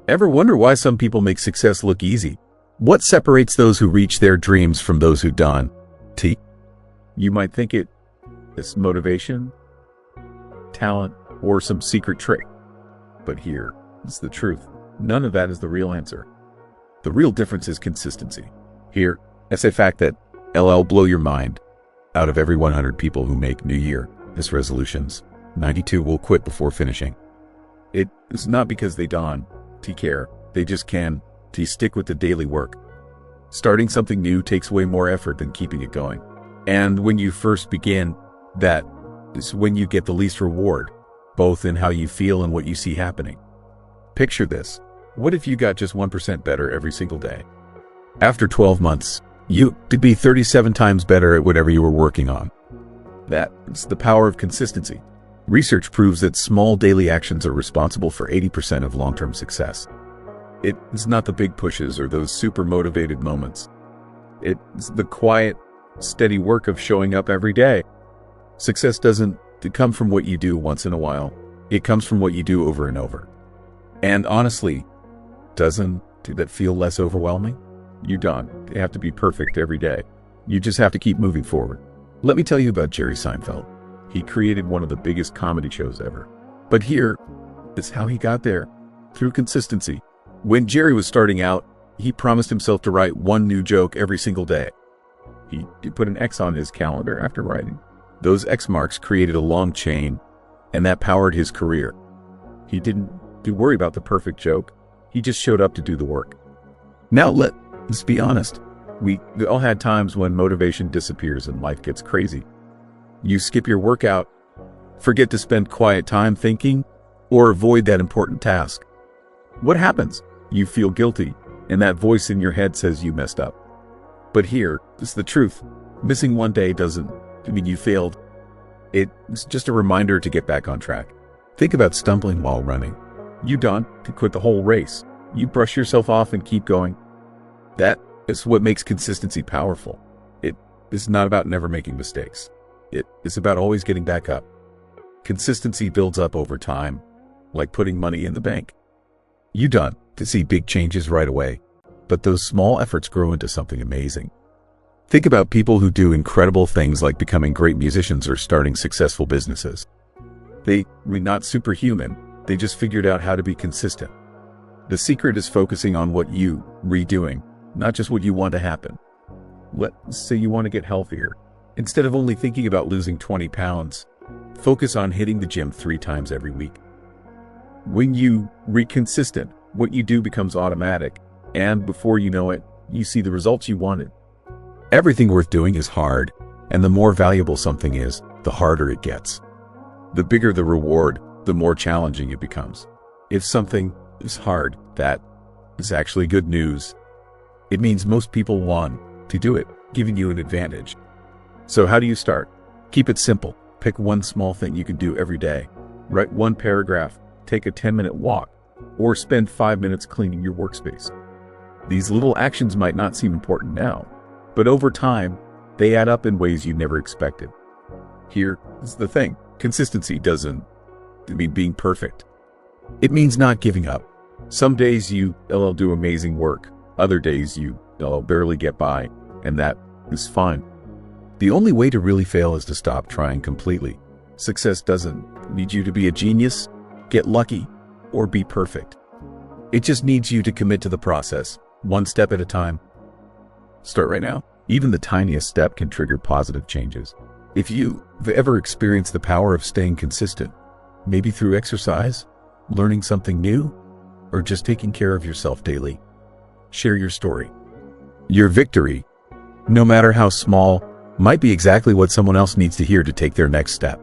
Ever wonder why some people make success look easy? What separates those who reach their dreams from those who don't? You might think it's motivation, talent, or some secret trick. But here is the truth. None of that is the real answer. The real difference is consistency. Here is a fact that will blow your mind. Out of every 100 people who make New Year's resolutions, 92 will quit before finishing. It is not because they don't care. They just can't stick with the daily work. Starting something new takes way more effort than keeping it going. And when you first begin, that is when you get the least reward, both in how you feel and what you see happening. Picture this. What if you got just 1% better every single day? After 12 months, you could be 37 times better at whatever you were working on. That's the power of consistency. Research proves that small daily actions are responsible for 80% of long-term success. It's not the big pushes or those super motivated moments. It's the quiet, steady work of showing up every day. Success doesn't come from what you do once in a while. It comes from what you do over and over. And honestly, doesn't that feel less overwhelming? You don't have to be perfect every day. You just have to keep moving forward. Let me tell you about Jerry Seinfeld. He created one of the biggest comedy shows ever. But here is how he got there, through consistency. When Jerry was starting out, he promised himself to write one new joke every single day. He put an X on his calendar after writing. Those X marks created a long chain, and that powered his career. He didn't worry about the perfect joke. He just showed up to do the work. Now let's be honest. We all had times when motivation disappears and life gets crazy. You skip your workout, forget to spend quiet time thinking, or avoid that important task. What happens? You feel guilty, and that voice in your head says you messed up. But here is the truth. Missing one day doesn't mean you failed. It's just a reminder to get back on track. Think about stumbling while running. You don't quit the whole race. You brush yourself off and keep going. That is what makes consistency powerful. It is not about never making mistakes. It is about always getting back up. Consistency builds up over time, like putting money in the bank. You don't see big changes right away, but those small efforts grow into something amazing. Think about people who do incredible things like becoming great musicians or starting successful businesses. They're not superhuman. They just figured out how to be consistent. The secret is focusing on what you redoing, not just what you want to happen. Let's say you want to get healthier. Instead of only thinking about losing 20 pounds, focus on hitting the gym 3 times every week. When you consistent, what you do becomes automatic, and before you know it, you see the results you wanted. Everything worth doing is hard, and the more valuable something is, the harder it gets. The bigger the reward, the more challenging it becomes. If something is hard, that is actually good news. It means most people want to do it, giving you an advantage. So how do you start? Keep it simple. Pick one small thing you can do every day. Write one paragraph, take a 10-minute walk, or spend 5 minutes cleaning your workspace. These little actions might not seem important now, but over time, they add up in ways you never expected. Here is the thing. Consistency doesn't mean being perfect. It means not giving up. Some days you'll do amazing work. Other days you'll barely get by, and that is fine. The only way to really fail is to stop trying completely. Success doesn't need you to be a genius, get lucky, or be perfect. It just needs you to commit to the process, one step at a time. Start right now. Even the tiniest step can trigger positive changes. If you've ever experienced the power of staying consistent, maybe through exercise, learning something new, or just taking care of yourself daily, share your story. Your victory, no matter how small, might be exactly what someone else needs to hear to take their next step.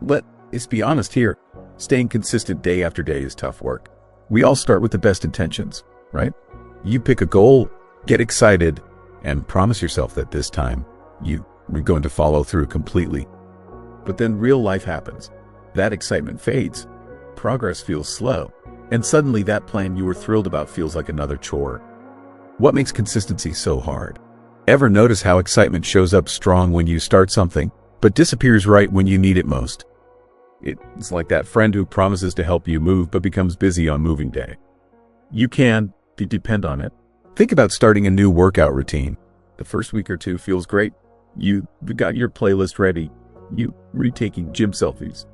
Let's be honest here. Staying consistent day after day is tough work. We all start with the best intentions, right? You pick a goal, get excited, and promise yourself that this time you're going to follow through completely. But then real life happens. That excitement fades. Progress feels slow. And suddenly that plan you were thrilled about feels like another chore. What makes consistency so hard? Ever notice how excitement shows up strong when you start something, but disappears right when you need it most? It's like that friend who promises to help you move but becomes busy on moving day. You can depend on it. Think about starting a new workout routine. The first week or two feels great. You got your playlist ready. You retaking gym selfies.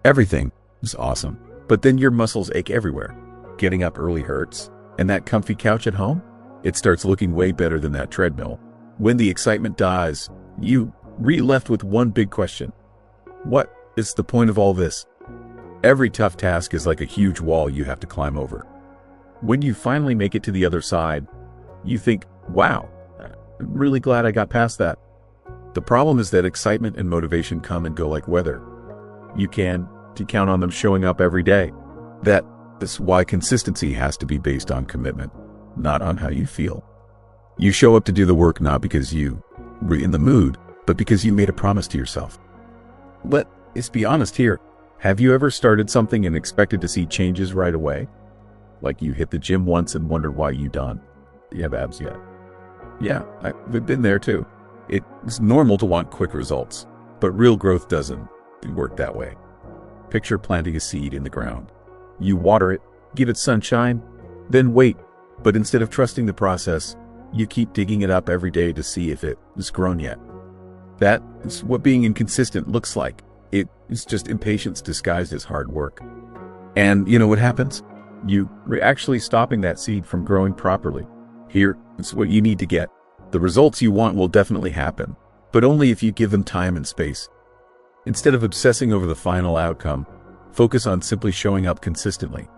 Everything is awesome. But then your muscles ache everywhere. Getting up early hurts. And that comfy couch at home? It starts looking way better than that treadmill. When the excitement dies, you left with one big question. What is the point of all this? Every tough task is like a huge wall you have to climb over. When you finally make it to the other side, you think, wow, I'm really glad I got past that. The problem is that excitement and motivation come and go like weather. You can count on them showing up every day. That's why consistency has to be based on commitment, not on how you feel. You show up to do the work not because you were in the mood, but because you made a promise to yourself. Let's be honest here. Have you ever started something and expected to see changes right away? Like you hit the gym once and wondered why you done. Do you have abs yet? Yeah, I've been there too. It's normal to want quick results, but real growth doesn't work that way. Picture planting a seed in the ground. You water it, give it sunshine, then wait. But instead of trusting the process, you keep digging it up every day to see if it has grown yet. That is what being inconsistent looks like. It is just impatience disguised as hard work. And you know what happens? You're actually stopping that seed from growing properly. Here is what you need to get. The results you want will definitely happen, but only if you give them time and space. Instead of obsessing over the final outcome, focus on simply showing up consistently.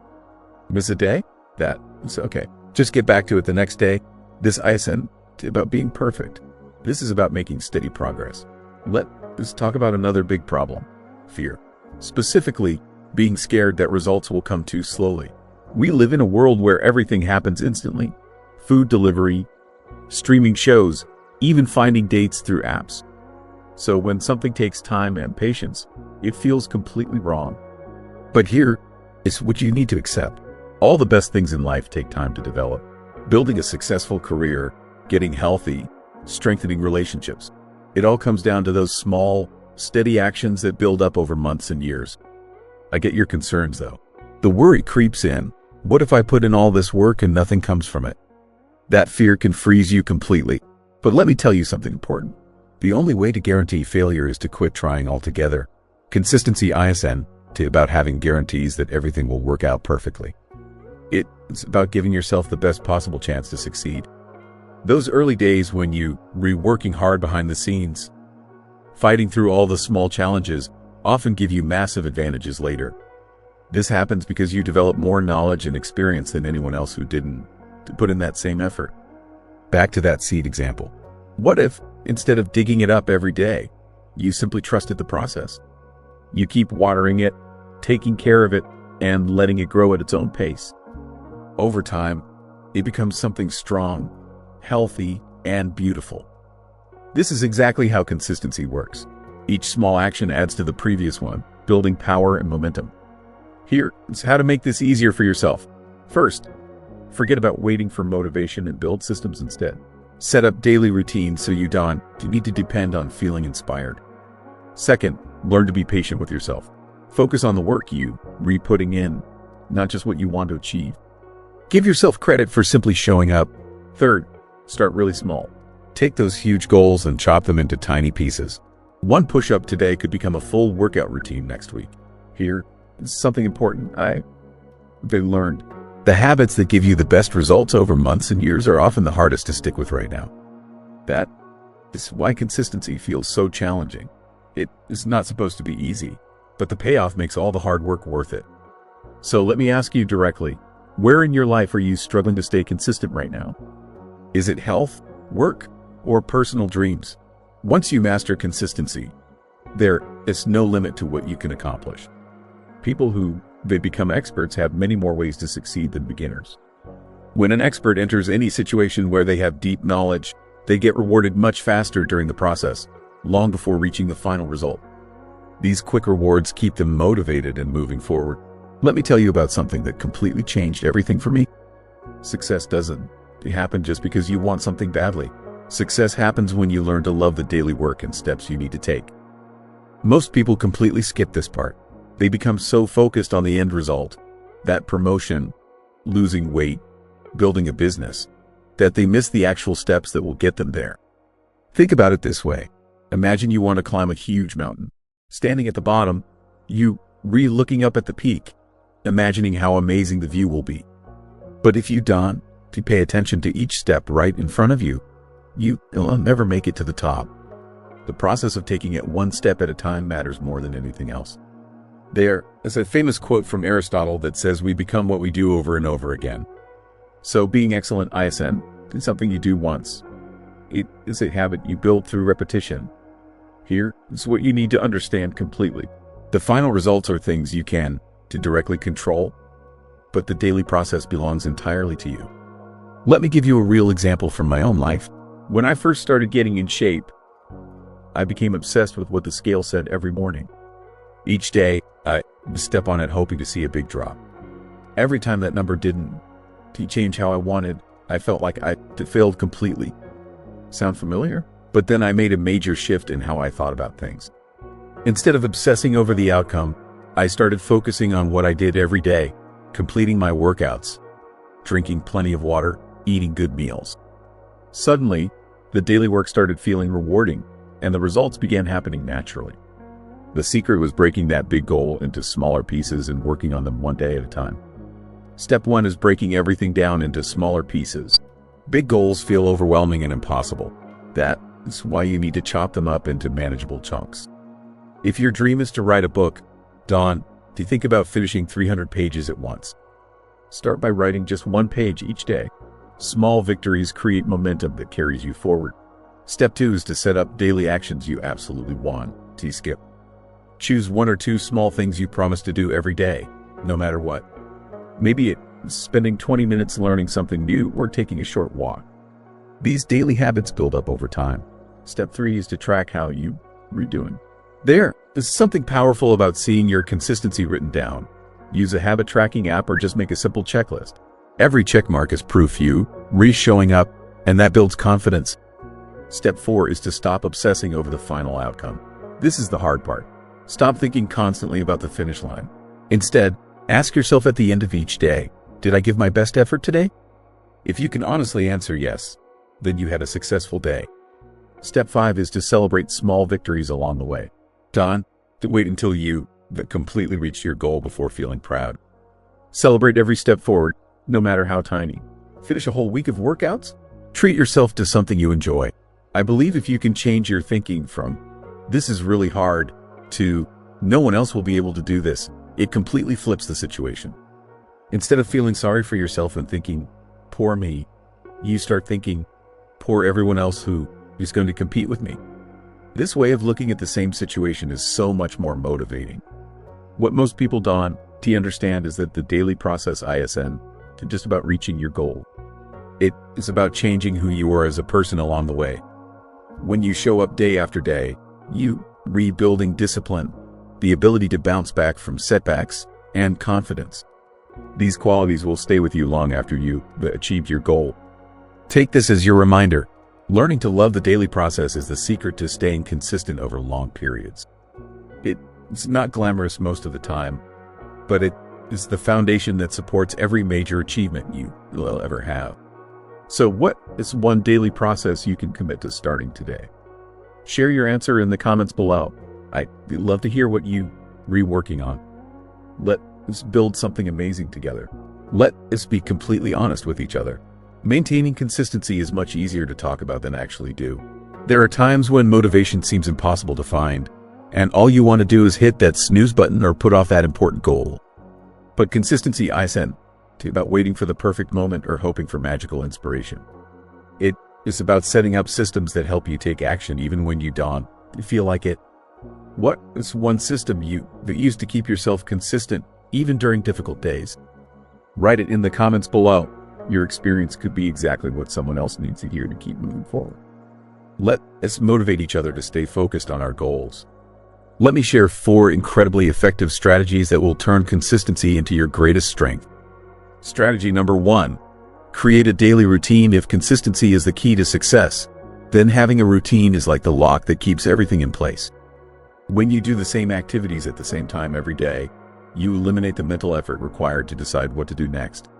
Miss a day? That's okay. Just get back to it the next day. This isn't about being perfect. This is about making steady progress. Let's talk about another big problem. Fear. Specifically, being scared that results will come too slowly. We live in a world where everything happens instantly. Food delivery, streaming shows, even finding dates through apps. So when something takes time and patience, it feels completely wrong. But here is what you need to accept. All the best things in life take time to develop. Building a successful career, getting healthy, strengthening relationships. It all comes down to those small, steady actions that build up over months and years. I get your concerns though. The worry creeps in. What if I put in all this work and nothing comes from it? That fear can freeze you completely. But let me tell you something important. The only way to guarantee failure is to quit trying altogether. Consistency isn't about having guarantees that everything will work out perfectly. It's about giving yourself the best possible chance to succeed. Those early days when you were working hard behind the scenes, fighting through all the small challenges, often give you massive advantages later. This happens because you develop more knowledge and experience than anyone else who didn't put in that same effort. Back to that seed example. What if, instead of digging it up every day, you simply trusted the process? You keep watering it, taking care of it, and letting it grow at its own pace. Over time, it becomes something strong, healthy, and beautiful. This is exactly how consistency works. Each small action adds to the previous one, building power and momentum. Here is how to make this easier for yourself. First, forget about waiting for motivation and build systems instead. Set up daily routines so you don't need to depend on feeling inspired. Second, learn to be patient with yourself. Focus on the work you putting in, not just what you want to achieve. Give yourself credit for simply showing up. Third, start really small. Take those huge goals and chop them into tiny pieces. One push-up today could become a full workout routine next week. Here is something important I've learned. The habits that give you the best results over months and years are often the hardest to stick with right now. That is why consistency feels so challenging. It is not supposed to be easy, but the payoff makes all the hard work worth it. So let me ask you directly, where in your life are you struggling to stay consistent right now? Is it health, work, or personal dreams? Once you master consistency, there is no limit to what you can accomplish. People who become experts have many more ways to succeed than beginners. When an expert enters any situation where they have deep knowledge, they get rewarded much faster during the process, long before reaching the final result. These quick rewards keep them motivated and moving forward. Let me tell you about something that completely changed everything for me. Success doesn't happen just because you want something badly. Success happens when you learn to love the daily work and steps you need to take. Most people completely skip this part. They become so focused on the end result, that promotion, losing weight, building a business, that they miss the actual steps that will get them there. Think about it this way. Imagine you want to climb a huge mountain. Standing at the bottom, you looking up at the peak, imagining how amazing the view will be. But if you don't pay attention to each step right in front of you, you'll never make it to the top. The process of taking it one step at a time matters more than anything else. There is a famous quote from Aristotle that says we become what we do over and over again. So being excellent ISN is something you do once. It is a habit you build through repetition. Here is what you need to understand completely. The final results are things you can directly control, but the daily process belongs entirely to you. Let me give you a real example from my own life. When I first started getting in shape, I became obsessed with what the scale said every morning. Each day, I step on it hoping to see a big drop. Every time that number didn't change how I wanted, I felt like I failed completely. Sound familiar? But then I made a major shift in how I thought about things. Instead of obsessing over the outcome, I started focusing on what I did every day, completing my workouts, drinking plenty of water, eating good meals. Suddenly, the daily work started feeling rewarding, and the results began happening naturally. The secret was breaking that big goal into smaller pieces and working on them one day at a time. Step 1 is breaking everything down into smaller pieces. Big goals feel overwhelming and impossible. That is why you need to chop them up into manageable chunks. If your dream is to write a book, don't think about finishing 300 pages at once. Start by writing just one page each day. Small victories create momentum that carries you forward. Step 2 is to set up daily actions you absolutely want to skip. Choose 1 or 2 small things you promise to do every day, no matter what. Maybe it's spending 20 minutes learning something new or taking a short walk. These daily habits build up over time. Step 3 is to track how you're doing. There is something powerful about seeing your consistency written down. Use a habit tracking app or just make a simple checklist. Every check mark is proof you showing up, and that builds confidence. Step 4 is to stop obsessing over the final outcome. This is the hard part. Stop thinking constantly about the finish line. Instead, ask yourself at the end of each day, did I give my best effort today? If you can honestly answer yes, then you had a successful day. Step 5 is to celebrate small victories along the way. Don't wait until you completely reach your goal before feeling proud. Celebrate every step forward, no matter how tiny. Finish a whole week of workouts? Treat yourself to something you enjoy. I believe if you can change your thinking from, this is really hard, to, no one else will be able to do this, it completely flips the situation. Instead of feeling sorry for yourself and thinking, poor me, you start thinking, poor everyone else who is going to compete with me. This way of looking at the same situation is so much more motivating. What most people don't understand is that the daily process ISN is just about reaching your goal. It is about changing who you are as a person along the way. When you show up day after day, you rebuilding discipline, the ability to bounce back from setbacks, and confidence. These qualities will stay with you long after you achieved your goal. Take this as your reminder. Learning to love the daily process is the secret to staying consistent over long periods. It's not glamorous most of the time, but it is the foundation that supports every major achievement you will ever have. So what is one daily process you can commit to starting today? Share your answer in the comments below. I'd love to hear what you're working on. Let us build something amazing together. Let us be completely honest with each other. Maintaining consistency is much easier to talk about than actually do. There are times when motivation seems impossible to find, and all you want to do is hit that snooze button or put off that important goal. But consistency isn't about waiting for the perfect moment or hoping for magical inspiration. It is about setting up systems that help you take action even when you don't feel like it. What is one system you used to keep yourself consistent even during difficult days? Write it in the comments below. Your experience could be exactly what someone else needs to hear to keep moving forward. Let us motivate each other to stay focused on our goals. Let me share 4 incredibly effective strategies that will turn consistency into your greatest strength. Strategy number 1. Create a daily routine. If consistency is the key to success, then having a routine is like the lock that keeps everything in place. When you do the same activities at the same time every day, you eliminate the mental effort required to decide what to do next.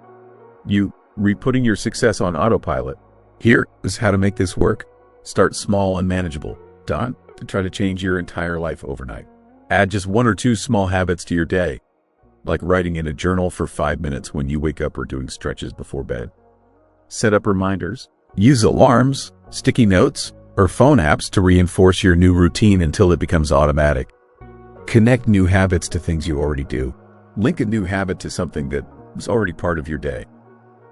You re-putting your success on autopilot. Here is how to make this work. Start small and manageable. Don't try to change your entire life overnight. Add just 1 or 2 small habits to your day, like writing in a journal for 5 minutes when you wake up or doing stretches before bed. Set up reminders. Use alarms, sticky notes, or phone apps to reinforce your new routine until it becomes automatic. Connect new habits to things you already do. Link a new habit to something that is already part of your day.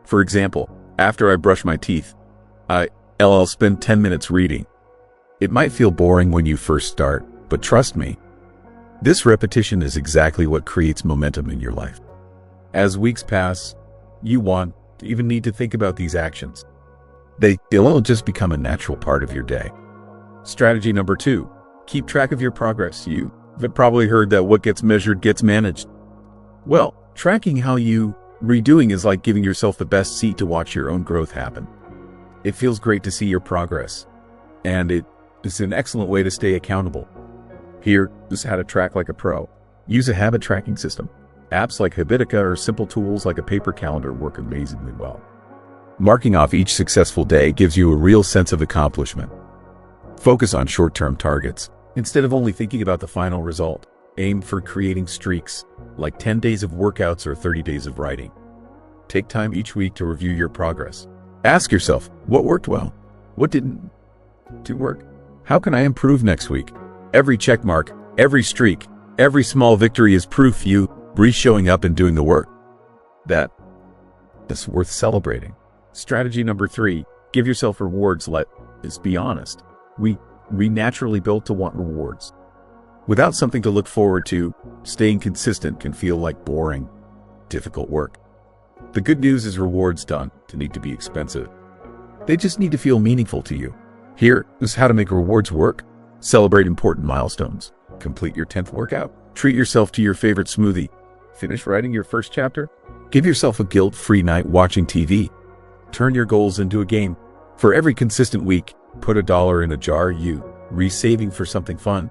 For example, after I brush my teeth, I'll spend 10 minutes reading. It might feel boring when you first start, but trust me, this repetition is exactly what creates momentum in your life. As weeks pass, you won't even need to think about these actions. They'll just become a natural part of your day. Strategy number 2, keep track of your progress. You've probably heard that what gets measured gets managed. Well, tracking how you redoing is like giving yourself the best seat to watch your own growth happen. It feels great to see your progress, and it is an excellent way to stay accountable. Here is how to track like a pro. Use a habit tracking system. Apps like Habitica or simple tools like a paper calendar work amazingly well. Marking off each successful day gives you a real sense of accomplishment. Focus on short-term targets. Instead of only thinking about the final result, aim for creating streaks, like 10 days of workouts or 30 days of writing. Take time each week to review your progress. Ask yourself, what worked well? What didn't work? How can I improve next week? Every check mark, every streak, every small victory is proof you showing up and doing the work. That's worth celebrating. Strategy number 3, give yourself rewards. Let's be honest. We naturally built to want rewards. Without something to look forward to, staying consistent can feel like boring, difficult work. The good news is rewards don't need to be expensive. They just need to feel meaningful to you. Here is how to make rewards work. Celebrate important milestones. Complete your 10th workout. Treat yourself to your favorite smoothie. Finish writing your first chapter. Give yourself a guilt-free night watching TV. Turn your goals into a game. For every consistent week, put $1 in a jar you saving for something fun.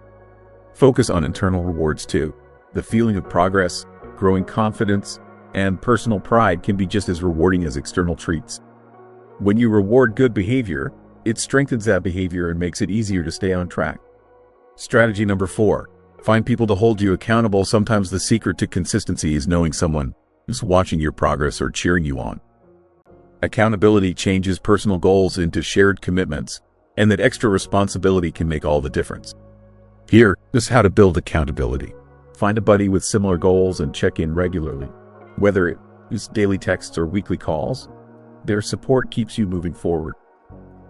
Focus on internal rewards too. The feeling of progress, growing confidence, and personal pride can be just as rewarding as external treats. When you reward good behavior, it strengthens that behavior and makes it easier to stay on track. Strategy number 4, find people to hold you accountable. Sometimes the secret to consistency is knowing someone who's watching your progress or cheering you on. Accountability changes personal goals into shared commitments, and that extra responsibility can make all the difference. Here is how to build accountability. Find a buddy with similar goals and check in regularly. Whether it is daily texts or weekly calls, their support keeps you moving forward.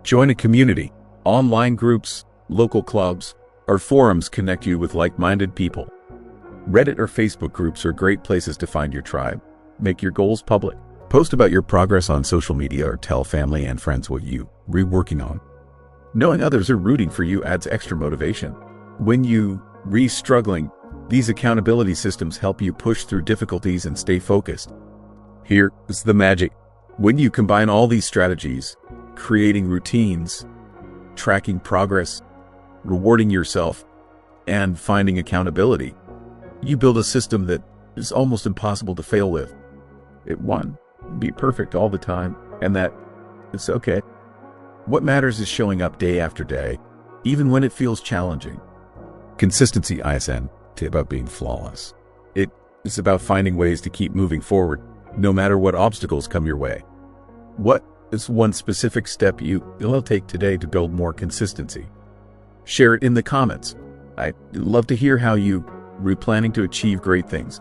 Join a community. Online groups, local clubs, or forums connect you with like-minded people. Reddit or Facebook groups are great places to find your tribe. Make your goals public. Post about your progress on social media or tell family and friends what you're working on. Knowing others are rooting for you adds extra motivation. When you struggling, these accountability systems help you push through difficulties and stay focused. Here is the magic. When you combine all these strategies, creating routines, tracking progress, rewarding yourself, and finding accountability, you build a system that is almost impossible to fail with. It won't be perfect all the time, and that it's okay. What matters is showing up day after day, even when it feels challenging. Consistency isn't about being flawless. It's about finding ways to keep moving forward, no matter what obstacles come your way. What is one specific step you'll take today to build more consistency? Share it in the comments. I'd love to hear how you're planning to achieve great things.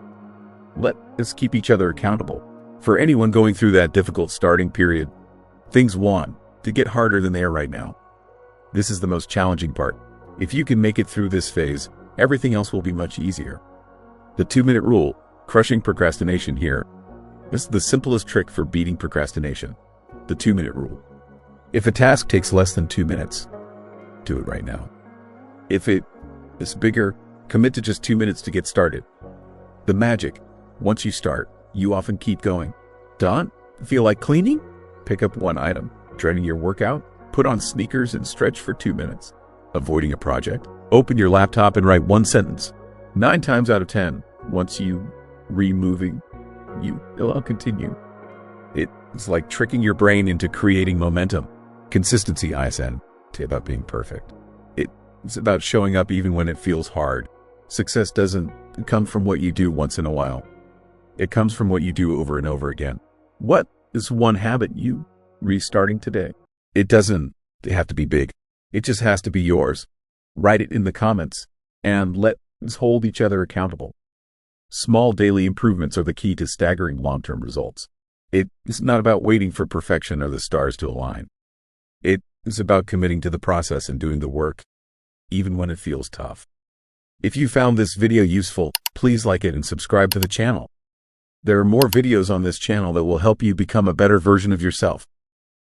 Let us keep each other accountable. For anyone going through that difficult starting period, things want to get harder than they are right now. This is the most challenging part. If you can make it through this phase, everything else will be much easier. The 2-minute rule, crushing procrastination here. This is the simplest trick for beating procrastination. The 2-minute rule. If a task takes less than 2 minutes, do it right now. If it is bigger, commit to just 2 minutes to get started. The magic, once you start, you often keep going. Don't feel like cleaning? Pick up one item. Dreading your workout? Put on sneakers and stretch for 2 minutes. Avoiding a project? Open your laptop and write one sentence. 9 times out of 10, once you removing, you'll continue. It's like tricking your brain into creating momentum. Consistency isn't about being perfect. It's about showing up even when it feels hard. Success doesn't come from what you do once in a while. It comes from what you do over and over again. What is one habit you restarting today? It doesn't have to be big. It just has to be yours. Write it in the comments and let's hold each other accountable. Small daily improvements are the key to staggering long-term results. It is not about waiting for perfection or the stars to align. It is about committing to the process and doing the work, even when it feels tough. If you found this video useful, please like it and subscribe to the channel. There are more videos on this channel that will help you become a better version of yourself.